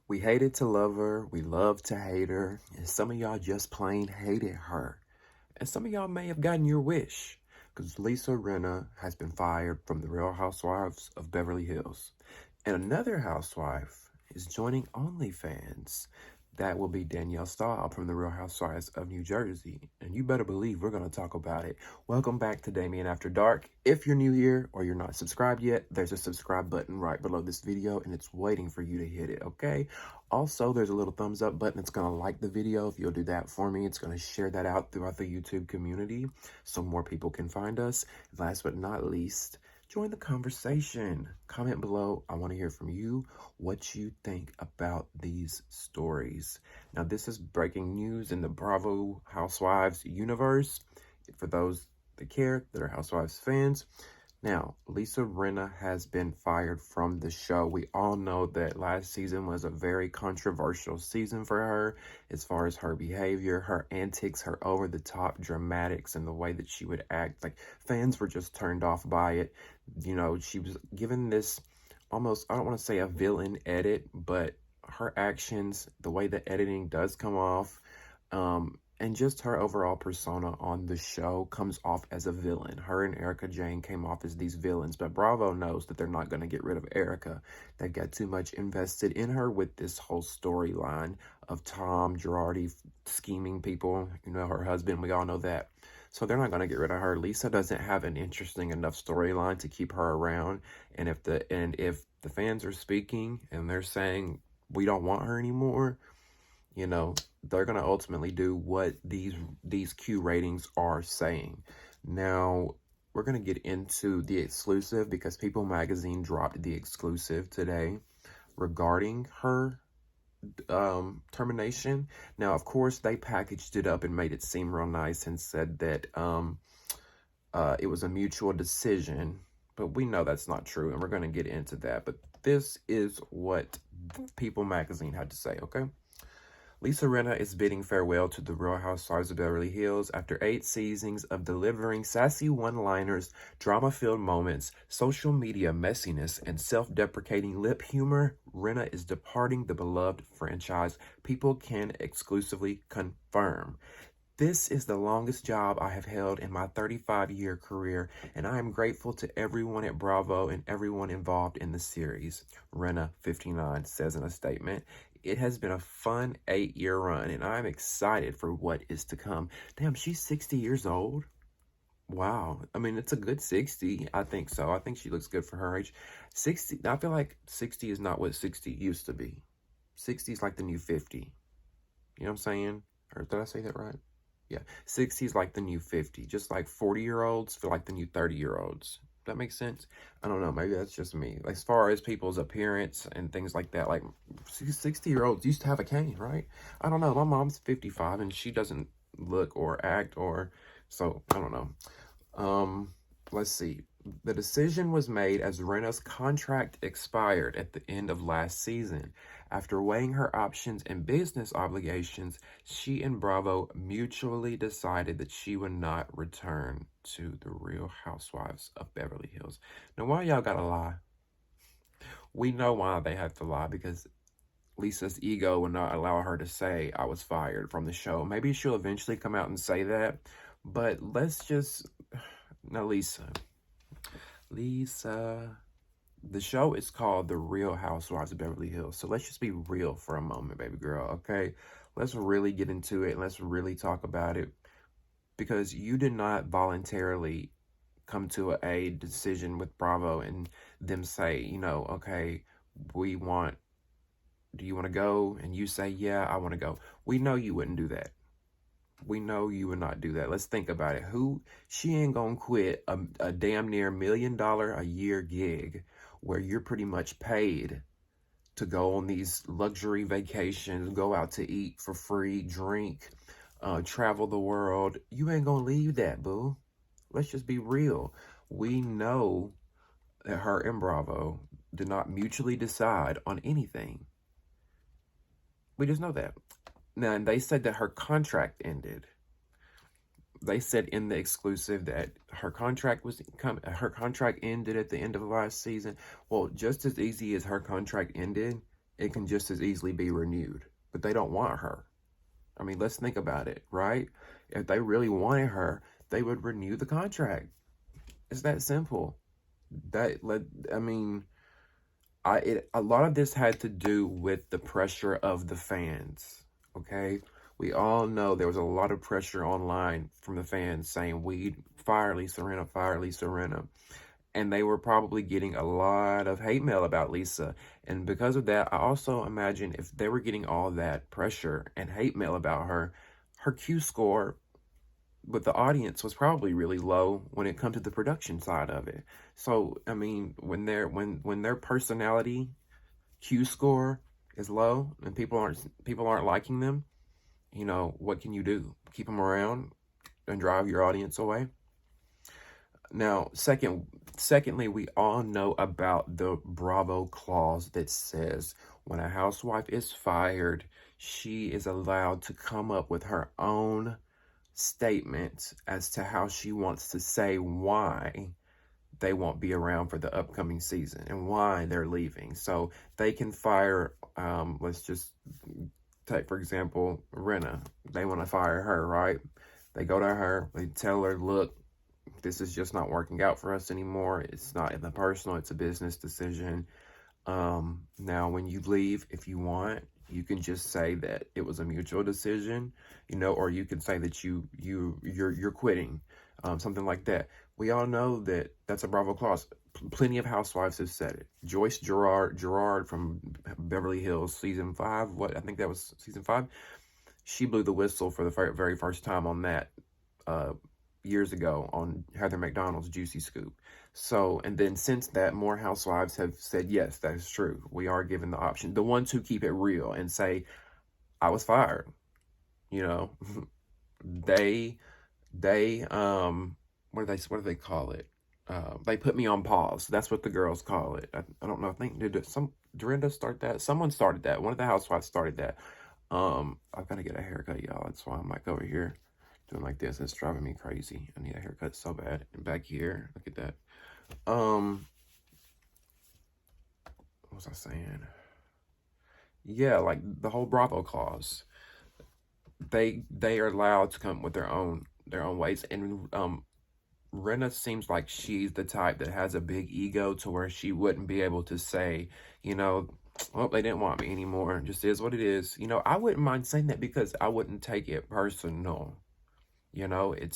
We hated to love her, we loved to hate her, and some of y'all just plain hated her. And some of y'all may have gotten your wish, because Lisa Rinna has been fired from the Real Housewives of Beverly Hills. And another housewife is joining OnlyFans. That will be Danielle Staub from the Real Housewives of New Jersey. And you better believe we're going to talk about it. Welcome back to Damien After Dark. If you're new here or you're not subscribed yet, there's a subscribe button right below this video and it's waiting for you to hit it, okay? Also, there's a little thumbs up button. It's going to like the video. If you'll do that for me, it's going to share that out throughout the YouTube community so more people can find us. Last but not least, join the conversation. Comment below. I want to hear from you what you think about these stories. Now, this is breaking news in the Bravo Housewives universe. For those that care, that are Housewives fans. Now, Lisa Rinna has been fired from the show. We all know that last season was a very controversial season for her as far as her behavior, her antics, her over-the-top dramatics, and the way that she would act. Like, fans were just turned off by it. You know, she was given this almost, I don't want to say a villain edit, but her actions, the way the editing does come off, and just her overall persona on the show comes off as a villain. Her and Erica Jane came off as these villains, but Bravo knows that they're not going to get rid of Erica. They got too much invested in her with this whole storyline of Tom Girardi scheming people. You know, her husband, we all know that. So they're not going to get rid of her. Lisa doesn't have an interesting enough storyline to keep her around. And if the fans are speaking and they're saying, we don't want her anymore, you know, they're going to ultimately do what these Q ratings are saying. Now, we're going to get into the exclusive because People Magazine dropped the exclusive today regarding her termination. Now, of course, they packaged it up and made it seem real nice and said that it was a mutual decision, but we know that's not true, and we're going to get into that. But this is what People Magazine had to say, okay? Lisa Rinna is bidding farewell to the Real Housewives of Beverly Hills after 8 seasons of delivering sassy one-liners, drama-filled moments, social media messiness, and self-deprecating lip humor. Rinna is departing the beloved franchise. People can exclusively confirm. This is the longest job I have held in my 35-year career, and I am grateful to everyone at Bravo and everyone involved in the series, Rinna, 59, says in a statement. It has been a fun 8-year run, and I'm excited for what is to come. Damn, she's 60 years old? Wow. I mean, it's a good 60. I think so. I think she looks good for her age. 60, I feel like 60 is not what 60 used to be. 60 is like the new 50. You know what I'm saying? Or did I say that right? Yeah, 60 is like the new 50. Just like 40-year-olds feel like the new 30-year-olds. That makes sense? I don't know. Maybe that's just me. As far as people's appearance and things like that, like 60-year-olds used to have a cane, right? I don't know. My mom's 55 and she doesn't look or act or so. I don't know. Let's see. The decision was made as Rinna's contract expired at the end of last season. After weighing her options and business obligations, she and Bravo mutually decided that she would not return to the Real Housewives of Beverly Hills. Now, why y'all gotta lie? We know why they have to lie, because Lisa's ego would not allow her to say, I was fired from the show. Maybe she'll eventually come out and say that, but let's just... Now, Lisa, the show is called The Real Housewives of Beverly Hills. So let's just be real for a moment, baby girl, okay? Let's really get into it. Let's really talk about it. Because you did not voluntarily come to a decision with Bravo and them say, you know, okay, do you want to go? And you say, yeah, I want to go. We know you wouldn't do that. We know you would not do that. Let's think about it. She ain't gonna quit a damn near $1 million a year gig where you're pretty much paid to go on these luxury vacations, go out to eat for free, drink, travel the world. You ain't gonna leave that, boo. Let's just be real. We know that her and Bravo did not mutually decide on anything. We just know that. Now, and they said that her contract ended. They said in the exclusive that her contract ended at the end of last season. Well, just as easy as her contract ended, it can just as easily be renewed. But they don't want her. I mean, let's think about it, right? If they really wanted her, they would renew the contract. It's that simple. I mean, a lot of this had to do with the pressure of the fans. Okay, we all know there was a lot of pressure online from the fans saying, "We fire Lisa Rinna, fire Lisa Rinna," and they were probably getting a lot of hate mail about Lisa. And because of that, I also imagine if they were getting all that pressure and hate mail about her, her Q score with the audience was probably really low when it comes to the production side of it. So I mean, when their personality Q score is low and people aren't liking them, what can you do? Keep them around and drive your audience away? Now, secondly, we all know about the Bravo clause that says when a housewife is fired, she is allowed to come up with her own statement as to how she wants to say why they won't be around for the upcoming season and why they're leaving. So they can fire, let's just take, for example, Rinna. They want to fire her, right? They go to her, they tell her, look, this is just not working out for us anymore. It's not in the personal, it's a business decision. Now when you leave, if you want, you can just say that it was a mutual decision, or you can say that you're quitting, something like that. We all know that that's a Bravo clause. Plenty of housewives have said it. Joyce Gerard from Beverly Hills, season 5, I think that was season 5. She blew the whistle for the very first time on that, years ago on Heather McDonald's Juicy Scoop. So, and then since that, more housewives have said, yes, that is true. We are given the option. The ones who keep it real and say, I was fired, they, what do they call it? They put me on pause. That's what the girls call it. I don't know. I think, did Dorinda start that? Someone started that. One of the housewives started that. I've got to get a haircut, y'all. That's why I'm like over here doing like this. It's driving me crazy. I need a haircut so bad. And back here, look at that. What was I saying? Yeah, like the whole Bravo clause. They are allowed to come with their own ways. And Rinna seems like she's the type that has a big ego to where she wouldn't be able to say, well, they didn't want me anymore. It just is what it is. I wouldn't mind saying that because I wouldn't take it personal. It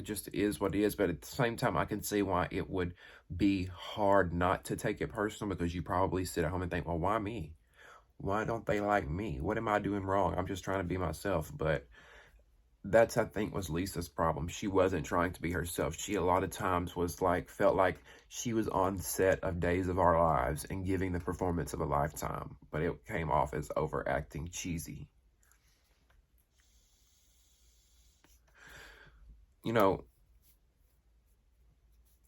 just is what it is. But at the same time, I can see why it would be hard not to take it personal, because you probably sit at home and think, well, why me? Why don't they like me? What am I doing wrong? I'm just trying to be myself. But that's, I think, was Lisa's problem. She wasn't trying to be herself. She a lot of times felt like she was on set of Days of Our Lives and giving the performance of a lifetime. But it came off as overacting, cheesy.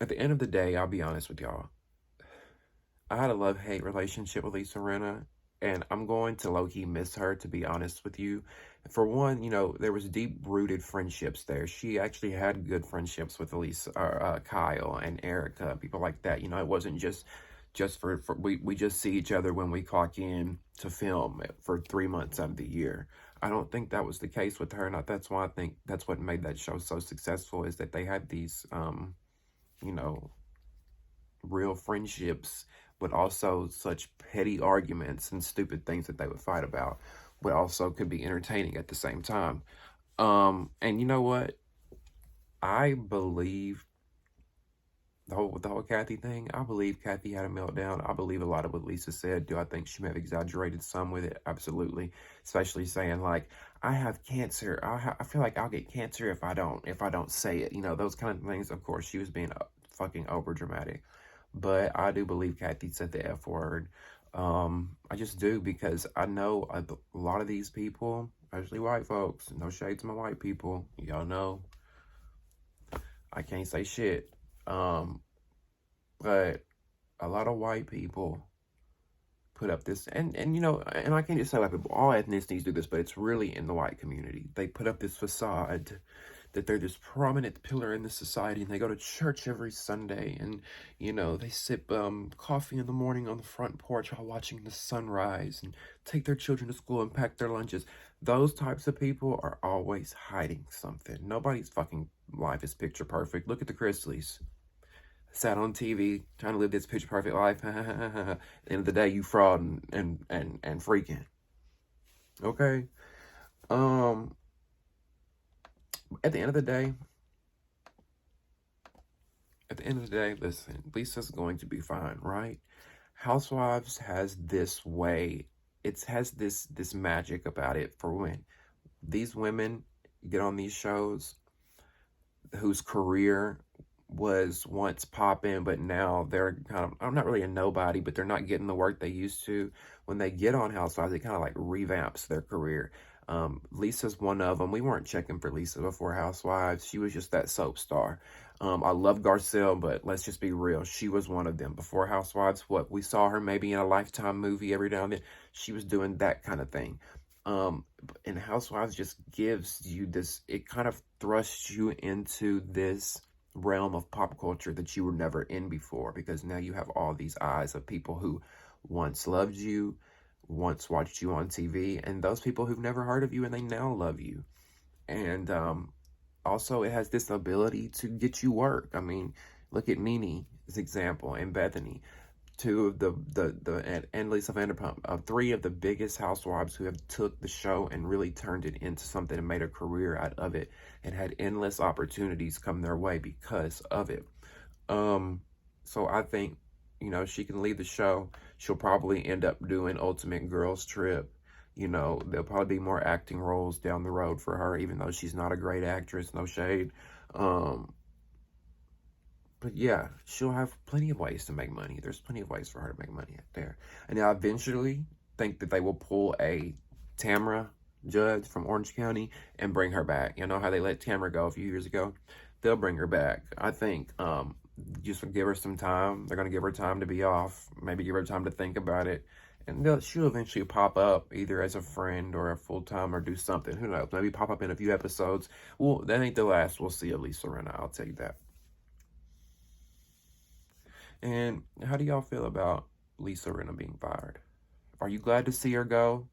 At the end of the day, I'll be honest with y'all. I had a love-hate relationship with Lisa Rinna, and I'm going to low-key miss her, to be honest with you. For one, there was deep-rooted friendships there. She actually had good friendships with Kyle and Erica, people like that. It wasn't just for we just see each other when we clock in to film for 3 months out of the year. I don't think that was the case with her, and that's why I think that's what made that show so successful, is that they had these, real friendships, but also such petty arguments and stupid things that they would fight about, but also could be entertaining at the same time. And you know what? I believe the whole Kathy thing, I believe Kathy had a meltdown. I believe a lot of what Lisa said. Do I think she may have exaggerated some with it? Absolutely. Especially saying like, I have cancer. I feel like I'll get cancer if I don't say it. Those kind of things. Of course, she was being fucking over dramatic. But I do believe Kathy said the F word. I just do, because I know a lot of these people, especially white folks, no shade to my white people, y'all know I can't say shit. But a lot of white people put up this, and I can't just say white people, all ethnicities do this, but it's really in the white community. They put up this facade that they're this prominent pillar in the society, and they go to church every Sunday, and they sip coffee in the morning on the front porch while watching the sunrise, and take their children to school and pack their lunches. Those types of people are always hiding something. Nobody's fucking life is picture perfect. Look at the Chrisleys. Sat on TV trying to live this picture perfect life. At the end of the day, you fraud and freaking. Okay. At the end of the day, listen, Lisa's going to be fine, right? Housewives has this way. It has this magic about it for when these women get on these shows whose career was once popping, but now they're kind of, I'm not really a nobody, but they're not getting the work they used to. When they get on Housewives, it kind of like revamps their career. Lisa's one of them. We weren't checking for Lisa before Housewives. She was just that soap star. I love Garcelle, but let's just be real. She was one of them. Before Housewives, what we saw her maybe in a Lifetime movie every now and then, she was doing that kind of thing. And Housewives just gives you this, it kind of thrusts you into this realm of pop culture that you were never in before, because now you have all these eyes of people who once loved you, once watched you on TV, and those people who've never heard of you and they now love you. And also, it has this ability to get you work. I mean, look at Nene's example and Bethany, two of and Lisa Vanderpump, three of the biggest housewives who have took the show and really turned it into something and made a career out of it and had endless opportunities come their way because of it. So I think, she can leave the show. She'll probably end up doing Ultimate Girls Trip. There'll probably be more acting roles down the road for her, even though she's not a great actress, no shade. But yeah, she'll have plenty of ways to make money. There's plenty of ways for her to make money out there. And I eventually think that they will pull a Tamra judge from Orange County and bring her back. You know how they let Tamra go a few years ago? They'll bring her back. I think just give her some time. They're going to give her time to be off. Maybe give her time to think about it. And she'll eventually pop up either as a friend or a full-time or do something. Who knows? Maybe pop up in a few episodes. Well, that ain't the last we'll see of Lisa Rinna. I'll tell you that. And how do y'all feel about Lisa Rinna being fired? Are you glad to see her go?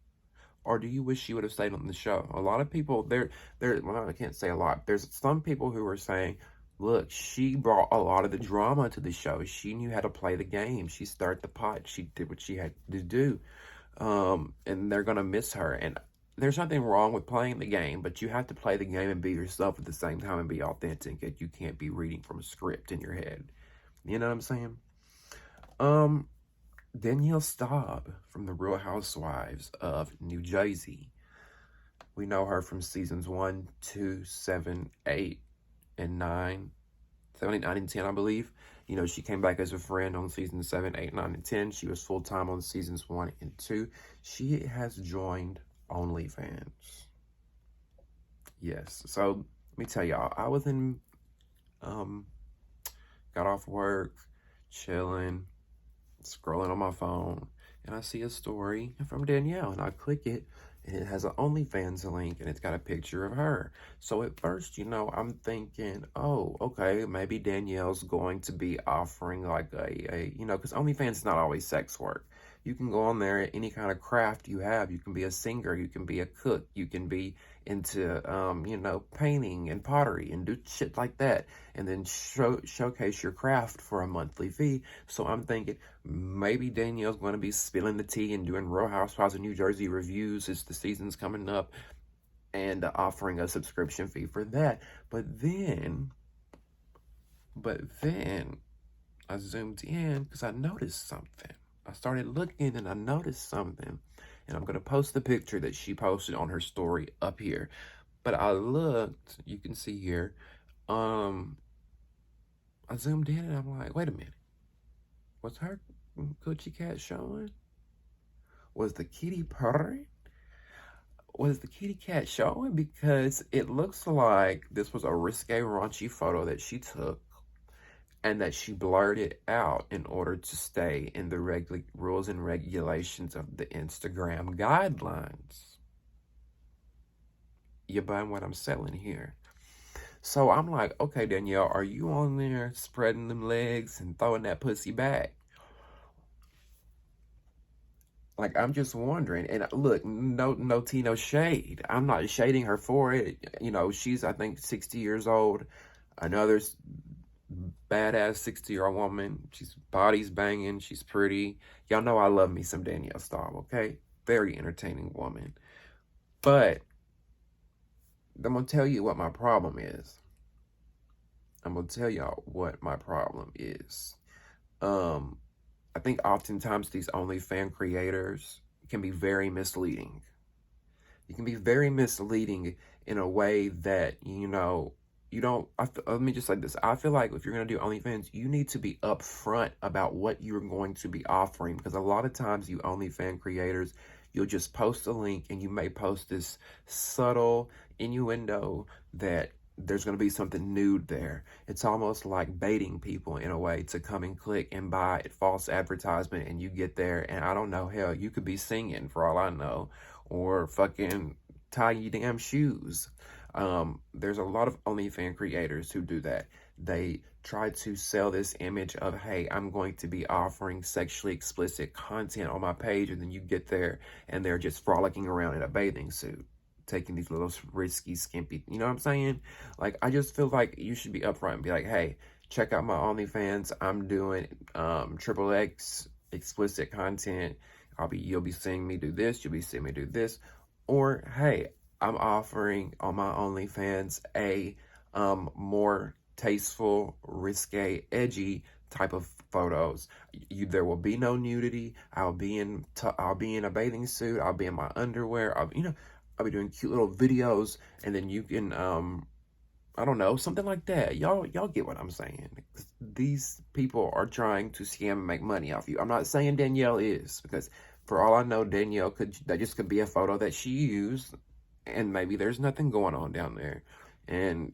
Or do you wish she would have stayed on the show? A lot of people, well, I can't say a lot. There's some people who are saying, look, she brought a lot of the drama to the show. She knew how to play the game. She stirred the pot. She did what she had to do. And they're going to miss her. And there's nothing wrong with playing the game, but you have to play the game and be yourself at the same time and be authentic. And you can't be reading from a script in your head. You know what I'm saying? Danielle Staub from the Real Housewives of New Jersey. We know her from seasons 1, 2, 7, 8, and 9. 7, 8, 9, and 10, I believe. She came back as a friend on seasons 7, 8, 9, and 10. She was full-time on seasons 1 and 2. She has joined OnlyFans. Yes. So, let me tell y'all, I was got off work, chilling, scrolling on my phone, and I see a story from Danielle, and I click it, and it has an OnlyFans link, and it's got a picture of her. So at first, I'm thinking, oh, okay, maybe Danielle's going to be offering like because OnlyFans is not always sex work. You can go on there, any kind of craft you have. You can be a singer, you can be a cook, you can be into, painting and pottery and do shit like that. And then showcase your craft for a monthly fee. So I'm thinking maybe Danielle's going to be spilling the tea and doing Real Housewives of New Jersey reviews as the season's coming up and offering a subscription fee for that. But then I zoomed in because I noticed something. I started looking and I noticed something, and I'm going to post the picture that she posted on her story up here. But I looked, you can see here, I zoomed in and I'm like, wait a minute. Was her coochie cat showing? Was the kitty purring? Was the kitty cat showing? Because it looks like this was a risque, raunchy photo that she took and that she blurred out in order to stay in the rules and regulations of the Instagram guidelines. You buying what I'm selling here? So I'm like, okay, Danielle, are you on there spreading them legs and throwing that pussy back? Like, I'm just wondering. And look, no tea, no shade. I'm not shading her for it. You know, she's, I think, 60 years old. Another badass 60-year-old woman. She's body's banging. She's pretty. Y'all know I love me some Danielle Staub, okay? Very entertaining woman. But I'm going to tell you what my problem is. I'm going to tell y'all what my problem is. I think oftentimes these OnlyFans creators can be very misleading. You can be very misleading in a way that, you know, you don't, let me just say this. I feel like if you're going to do OnlyFans, you need to be upfront about what you're going to be offering, because a lot of times you OnlyFans creators, you'll just post a link and you may post this subtle innuendo that there's going to be something nude there. It's almost like baiting people in a way to come and click and buy a false advertisement, and you get there and I don't know, hell, you could be singing for all I know, or fucking tie your damn shoes. There's a lot of OnlyFans creators who do that. They try to sell this image of, hey, I'm going to be offering sexually explicit content on my page, and then you get there and they're just frolicking around in a bathing suit, taking these little risky, skimpy, you know what I'm saying? Like, I just feel like you should be upfront and be like, hey, check out my OnlyFans. I'm doing XXX explicit content. You'll be seeing me do this. You'll be seeing me do this. Or, hey, I'm offering on my OnlyFans a more tasteful, risque, edgy type of photos. There will be no nudity. I'll be in a bathing suit. I'll be in my underwear. I'll be doing cute little videos, and then you can I don't know, something like that. Y'all get what I'm saying. These people are trying to scam and make money off you. I'm not saying Danielle is, because for all I know, Danielle that just could be a photo that she used, and maybe there's nothing going on down there. And,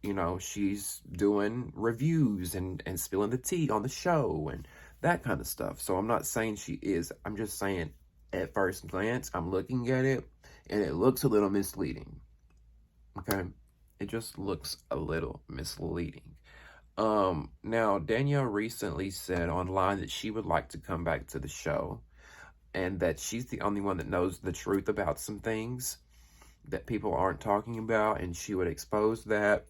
you know, she's doing reviews and spilling the tea on the show and that kind of stuff. So I'm not saying she is. I'm just saying, at first glance, I'm looking at it, and it looks a little misleading. Okay? It just looks a little misleading. Now, Danielle recently said online that she would like to come back to the show, and that she's the only one that knows the truth about some things that people aren't talking about, and she would expose that.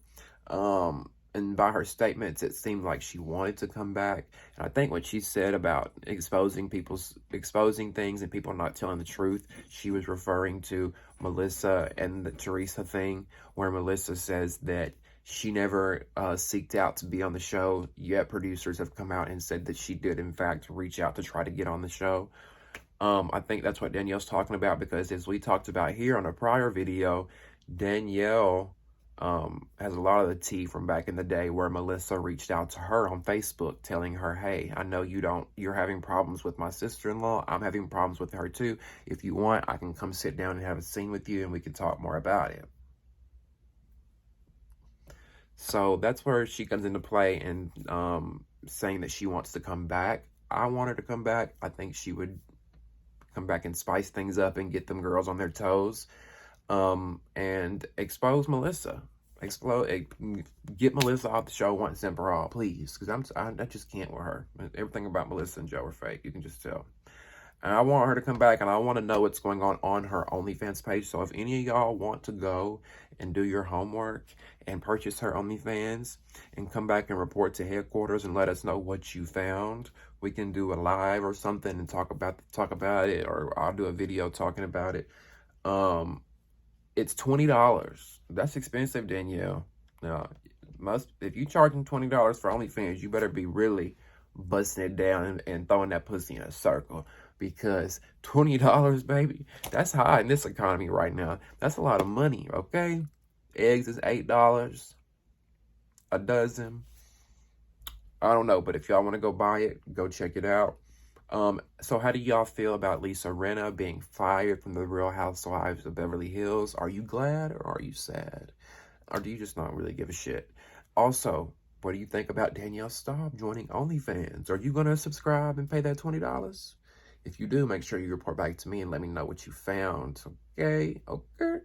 And by her statements, it seemed like she wanted to come back. And I think what she said about exposing things and people not telling the truth, she was referring to Melissa and the Teresa thing, where Melissa says that she never seeked out to be on the show, yet producers have come out and said that she did, in fact, reach out to try to get on the show. I think that's what Danielle's talking about, because as we talked about here on a prior video, Danielle has a lot of the tea from back in the day, where Melissa reached out to her on Facebook telling her, hey, I know you're having problems with my sister-in-law. I'm having problems with her too. If you want, I can come sit down and have a scene with you and we can talk more about it. So that's where she comes into play, and saying that she wants to come back. I want her to come back. I think she would come back and spice things up and get them girls on their toes. And expose Melissa. Get Melissa off the show once and for all, please, because I just can't with her. Everything about Melissa and Joe are fake. You can just tell. And I want her to come back, and I want to know what's going on her OnlyFans page. So if any of y'all want to go and do your homework and purchase her OnlyFans and come back and report to headquarters and let us know what you found, we can do a live or something and talk about it, or I'll do a video talking about it. It's $20. That's expensive, Danielle. Now, if you charging $20 for OnlyFans, you better be really busting it down and throwing that pussy in a circle, because $20, baby, that's high in this economy right now. That's a lot of money, okay? Eggs is $8 a dozen. I don't know, but if y'all want to go buy it, go check it out. So how do y'all feel about Lisa Rinna being fired from the Real Housewives of Beverly Hills? Are you glad, or are you sad? Or do you just not really give a shit? Also, what do you think about Danielle Staub joining OnlyFans? Are you going to subscribe and pay that $20? If you do, make sure you report back to me and let me know what you found. Okay? Okay?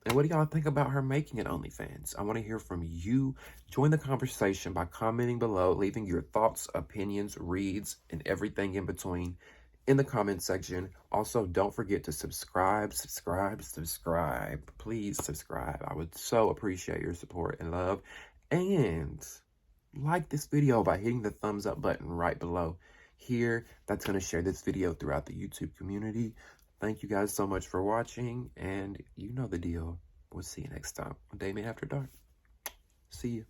And what do y'all think about her making it OnlyFans? I want to hear from you. Join the conversation by commenting below, leaving your thoughts, opinions, reads, and everything in between in the comment section. Also, don't forget to subscribe. Please subscribe. I would so appreciate your support and love. And like this video by hitting the thumbs up button right below here. That's going to share this video throughout the YouTube community. Thank you guys so much for watching, and you know the deal. We'll see you next time on Day Made After Dark. See you.